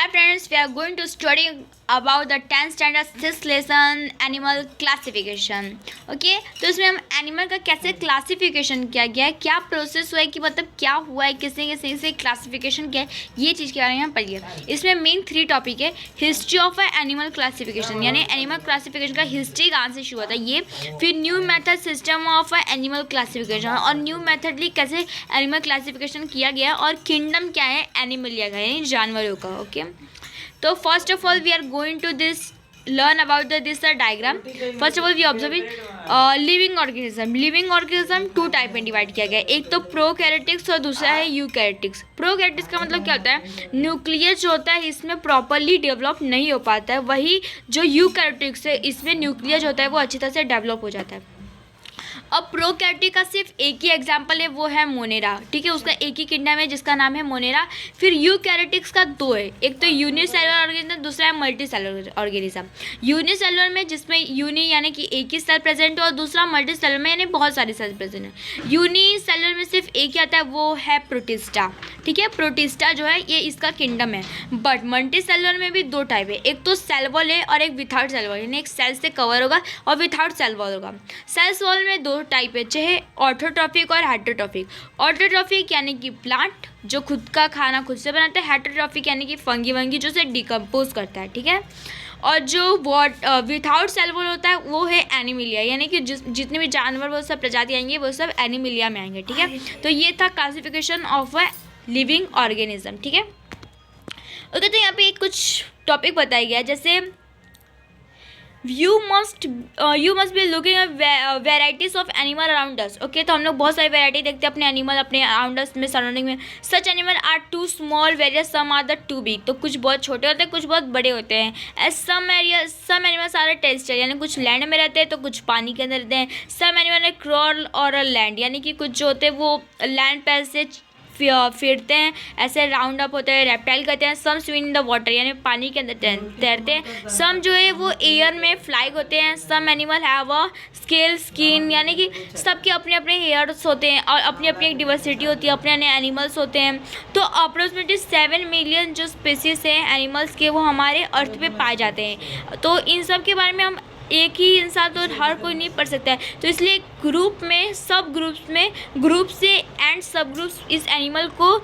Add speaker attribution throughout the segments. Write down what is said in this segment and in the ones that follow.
Speaker 1: Hi friends, we are going to study about the 10th standard 6th lesson animal classification. Okay, तो इसमें हम animal का कैसे classification किया गया है, क्या प्रोसेस हुआ है कि मतलब क्या हुआ है, किसने किसने से क्लासिफिकेशन किया है, ये चीज़ के बारे में हम पढ़िए. इसमें मेन 3 टॉपिक है. हिस्ट्री ऑफ एनिमल क्लासिफिकेशन यानी एनिमल क्लासिफिकेशन का हिस्ट्री कहाँ से शुरू होता है ये. फिर new method system of animal classification और न्यू मेथडली कैसे एनिमल क्लासिफिकेशन किया गया और किंगडम क्या है एनिमलिया का यानी जानवरों का. ओके, तो first of all we are going to this learn about this diagram. First of all we observe living organism. Living organism 2 type में डिवाइड किया गया है. एक तो प्रोकैरियोटिक्स और दूसरा है यूकैरियोटिक्स. प्रोकैरियोटिक्स का मतलब क्या होता है, न्यूक्लियस जो होता है इसमें प्रॉपरली डेवलप नहीं हो पाता है. वही जो यूकैरियोटिक्स है इसमें न्यूक्लियस होता है वो अच्छी तरह से डेवलप हो जाता है. अब प्रोकैरियोटिक का सिर्फ एक ही एग्जाम्पल है, वो है मोनेरा. ठीक है, उसका एक ही किंगडम है जिसका नाम है मोनेरा. फिर यूकैरियोटिक्स का 2 है, एक तो यूनिसेलुलर ऑर्गेनिज्म, दूसरा है मल्टीसेलुलर ऑर्गेनिज्म. यूनिसेलुलर में जिसमें यूनि यानी कि एक ही सेल प्रेजेंट है और दूसरा मल्टीसेलुलर में यानी बहुत सारे सेल प्रेजेंट है. यूनिसेलुलर में सिर्फ एक ही आता है, वो है प्रोटिस्टा. ठीक है, प्रोटिस्टा जो है ये इसका किंगडम है. बट मल्टीसेलुलर में भी 2 टाइप है, एक तो सेल वॉल है और एक विथआउट सेल वॉल यानी एक सेल से कवर होगा और विथआउट सेल वॉल होगा. सेल्स वॉल में 2 टाइप है, चाहे ऑटोट्रॉफिक और हेटेरोट्रॉफिक. ऑटोट्रॉफिक यानी कि प्लांट जो खुद का खाना खुद से बनाता है. हेटेरोट्रॉफिक यानी कि फंगी वंगी जो से डिकम्पोज करता है. ठीक है, और जो विथआउट सेल वॉल होता है वो है एनिमिलिया यानी कि जितने भी जानवर वो सब प्रजाति आएंगे वो सब एनिमिलिया में आएंगे. ठीक है, तो ये था classification of a living organism. ठीक है, ओके, तो यहाँ पे कुछ टॉपिक बताया गया है, जैसे you must be looking at varieties of animal around us. Okay, तो हम लोग बहुत सारी वैरायटी देखते हैं अपने एनिमल अपने अराउंड अस में सराउंडिंग में. Such animal are too small various some are the too big. तो कुछ बहुत छोटे होते हैं कुछ बहुत बड़े होते हैं. As some animals are terrestrial यानी कुछ लैंड में रहते हैं तो कुछ पानी के अंदर रहते हैं. सम एनिमल क्रॉल और लैंड यानी कि कुछ जो होते हैं वो लैंड पर से फिरते हैं, ऐसे राउंड अप होते हैं, रेप्टाइल कहते हैं. सम स्विम इन द वाटर यानी पानी के अंदर तैरते हैं. सम जो है वो एयर में फ्लाई होते हैं. Some animal have a scale skin यानी कि सबके अपने अपने हेयर्स होते हैं और अपनी अपनी एक डिवर्सिटी होती है, अपने अपने एनिमल्स होते हैं. तो अप्रोक्सीमेटली 7 मिलियन जो स्पीसीज हैं एनिमल्स के वो हमारे अर्थ पे पाए जाते हैं. तो इन सब के बारे में हम एक ही इंसान तो हर कोई नहीं पढ़ सकता है, तो इसलिए ग्रुप में सब ग्रुप्स में ग्रुप से एंड सब ग्रुप्स इस एनिमल को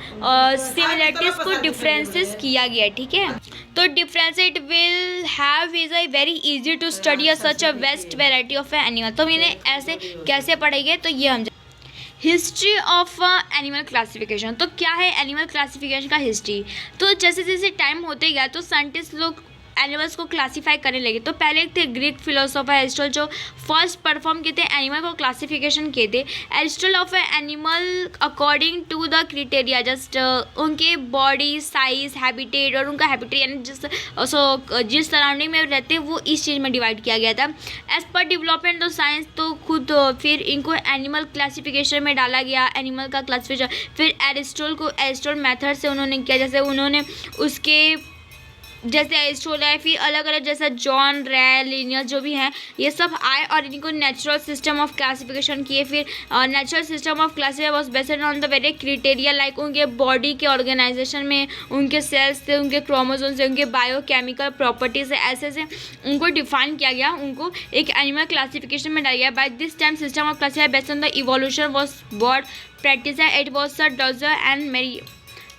Speaker 1: सिमिलरिटीज को डिफरेंसेस किया गया है. ठीक है, तो difference it will have is a very easy to study such a vast variety of animal. तो इन्हें ऐसे कैसे पढ़ेंगे तो ये हम हिस्ट्री ऑफ एनिमल क्लासिफिकेशन. तो क्या है एनिमल क्लासिफिकेशन का हिस्ट्री. तो जैसे जैसे टाइम होते गया तो साइंटिस्ट लोग एनिमल्स को क्लासीफाई करने लगे. तो पहले थे ग्रीक फिलोसोफर एरिस्टोटल जो फर्स्ट परफॉर्म किए थे एनिमल को क्लासिफिकेशन किए थे. Aristotle of animal according to the criteria just उनके बॉडी साइज हैबिटेट और उनका हैबिटेट यानी जिस सराउंडिंग में रहते हैं वो इस चीज़ में डिवाइड किया गया था. As per development of science तो खुद फिर इनको एनिमल क्लासिफिकेशन में डाला गया एनिमल का क्लासिफिकेशन. फिर एरिस्टोटल मेथड से उन्होंने किया, जैसे उन्होंने उसके जैसे एरिस्टोटल है, फिर अलग अलग जैसा जॉन रे लिनियस जो भी हैं ये सब आए और इनको नेचुरल सिस्टम ऑफ क्लासिफिकेशन किए. फिर natural system of classification was based on the very criteria like उनके बॉडी के ऑर्गेनाइजेशन में उनके सेल्स से उनके क्रोमोसोम से उनके बायोकेमिकल प्रॉपर्टीज से ऐसे ऐसे उनको डिफाइन किया गया, उनको एक एनिमल क्लासिफिकेशन में डाला गया. By this time system of classification based on the evolution was what practice it was डॉजर एंड मेरी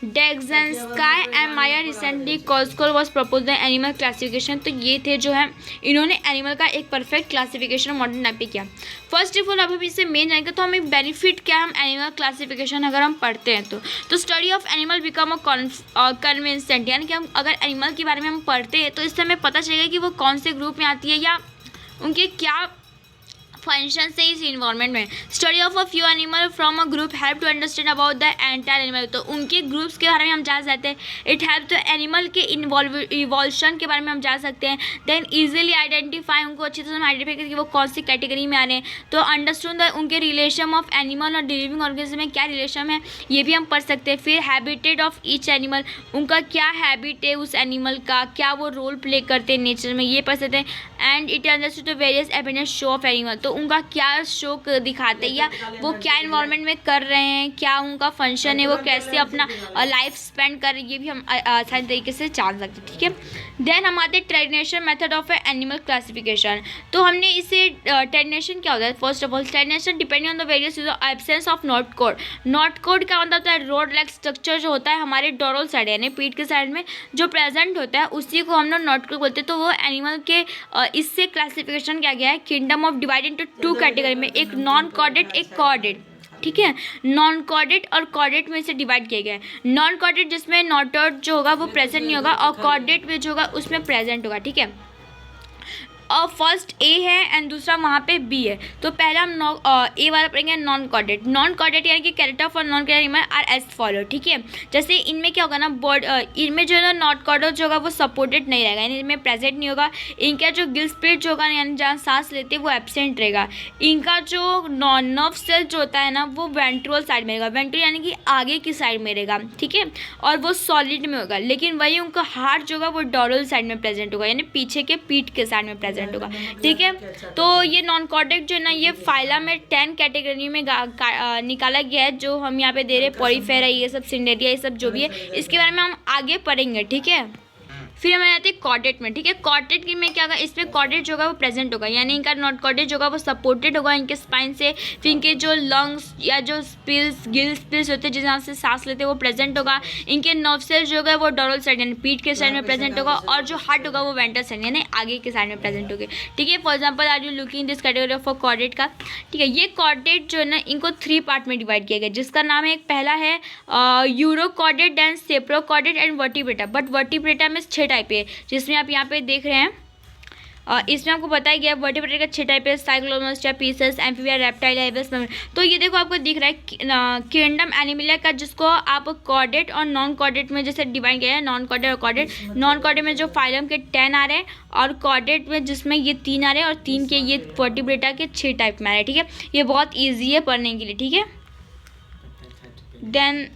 Speaker 1: डेक्जेंस्काई एंड माया रिसेंटली कॉस्कोल was propose the animal classification. तो ये थे जो है इन्होंने एनिमल का एक परफेक्ट क्लासिफिकेशन मॉडर्न टाइप पे किया. फर्स्ट ऑफ ऑल अब हम इससे मेन जाएंगे तो हमें बेनिफिट क्या है हम एनिमल क्लासिफिकेशन अगर हम पढ़ते हैं तो study of animal become a कन्विंसेंट यानी कि हम अगर एनिमल के बारे में हम पढ़ते हैं तो इससे हमें पता चलेगा कि वो कौन से ग्रुप में आती है या उनके क्या फंक्शन से इस इन्वायरमेंट में. Study of a few animal from a group help to understand about the entire animal. तो उनके ग्रुप्स के बारे में हम जान सकते हैं. इट हेल्प टू एनिमल के इवोल्यूशन के बारे में हम जान सकते हैं. देन इजीली आइडेंटिफाई उनको अच्छी तरह से आइडेंटिफाई करके वो कौन सी कैटेगरी में आ रहे हैं. तो अंडरस्टैंड द उनके रिलेशन ऑफ एनिमल और लिविंग ऑर्गेनिज्म में क्या रिलेशन है ये भी हम पढ़ सकते हैं. फिर हैबिटेट ऑफ ईच एनिमल उनका क्या हैबिट है उस एनिमल का, क्या वो रोल प्ले करते हैं नेचर में, ये पढ़ सकते हैं. And it understood the various evidence show off animal. तो तो उनका क्या शो दिखाते हैं, या वो क्या इन्वायरमेंट में कर रहे हैं, क्या उनका फंक्शन है, वो कैसे अपना लाइफ स्पेंड कर रहे हैं, ये भी हम आसानी तरीके से जान सकते हैं, ठीक है। देन हम आते हैं traditional method of animal classification. तो हमने इसे ट्रेडिनेशन क्या होता है, first of all traditional depending on the various absence of notochord. Notochord क्या मतलब होता है, रोड लाइक स्ट्रक्चर जो होता है हमारे डोरल साइड यानी पीठ के साइड में जो प्रेजेंट होता है उसी को हम लोग नॉट कोड बोलते हैं। तो वो एनिमल के इससे क्लासिफिकेशन किया गया है kingdom of divide into two category में, एक नॉन कॉर्डेट एक कॉर्डेट, ठीक है। नॉन कॉर्डेट और कॉर्डेट में से डिवाइड किया गया है। नॉन कॉर्डेट जिसमें नॉटर्ड जो होगा वो प्रेजेंट नहीं होगा, और कॉर्डेट में जो होगा उसमें प्रेजेंट होगा, ठीक है। और फर्स्ट ए है एंड दूसरा वहाँ पे बी है। तो पहला हम ए वाला पढ़ेंगे नॉन कॉर्डेट। नॉन कॉर्डेट यानी कि character for non chordate animal are as follow, ठीक है। जैसे इनमें क्या होगा ना, बॉड इनमें जो है ना नॉट कॉर्डेट जो होगा वो सपोर्टेड नहीं रहेगा, यानी इनमें प्रेजेंट नहीं होगा। इनका जो गिल स्प्लिट जो होगा यानी जहाँ सांस लेते हैं वो एब्सेंट रहेगा। इनका जो नर्व सेल जो होता है ना वो वेंट्रल साइड में रहेगा, वेंट्रल यानी कि आगे की साइड में रहेगा, ठीक है। और वो सॉलिड में होगा, लेकिन वही उनका हार्ट जो होगा वो डोरल साइड में प्रेजेंट होगा, यानी पीछे के पीठ के साइड में प्रेजेंट होगा, ठीक है। तो ये नॉन कॉर्डेट जो है ना ये फाइलम में 10 कैटेगरी में निकाला गया है, जो हम यहाँ पे दे रहे हैं पॉलीफेरा, ये सब सिंडेरिया, ये सब जो भी है इसके बारे में हम आगे पढ़ेंगे, ठीक है। फिर हमें आते हैं कॉर्डेट में, ठीक है। कॉर्डेट में क्या होगा, इसमें कॉर्डेट जो होगा वो प्रेजेंट होगा, यानी इनका नॉट कॉर्डेट जो होगा वो सपोर्टेड होगा इनके स्पाइन से। फिर इनके जो लंग्स या जो स्पिल्स गिल स्पिल्स होते हैं जहाँ से सांस लेते हैं वो प्रेजेंट होगा। इनके नर्व सेल्स जो होगा वो डोरल साइड यानी पीठ के साइड में प्रेजेंट होगा, और जो हार्ट होगा वो वेंट्रल साइड यानी आगे के साइड में प्रेजेंट होगा, ठीक है। For example are you looking this category of chordate का, ठीक है। ये कॉर्डेट जो है ना इनको 3 पार्ट में डिवाइड किया गया, जिसका नाम है, एक पहला है urochordate, then cephalochordate and vertebrata. But vertebrata में 6 टाइप है, जिसमें आप यहाँ पे देख रहे हैं। इसमें आपको बताया गया वर्टिब्रेट का 6 टाइप है, साइक्लोमस, पीसेस, एम्फीबिया, रेप्टाइल, एविस। तो ये देखो आपको दिख रहा है किंगडम एनिमलिया का, जिसको आप कॉर्डेट और नॉन कॉर्डेट में जैसे डिवाइड किया है, नॉन कॉर्डेट और कॉर्डेट। नॉन कॉर्डेट में जो फाइलम के 10 आ रहे हैं, और कॉर्डेट में जिसमें ये 3 आ रहे हैं, और 3 के ये वर्टिब्रेटा के 6 टाइप में आ रहे हैं, ठीक है। ये बहुत ईजी है पढ़ने के लिए, ठीक है। देन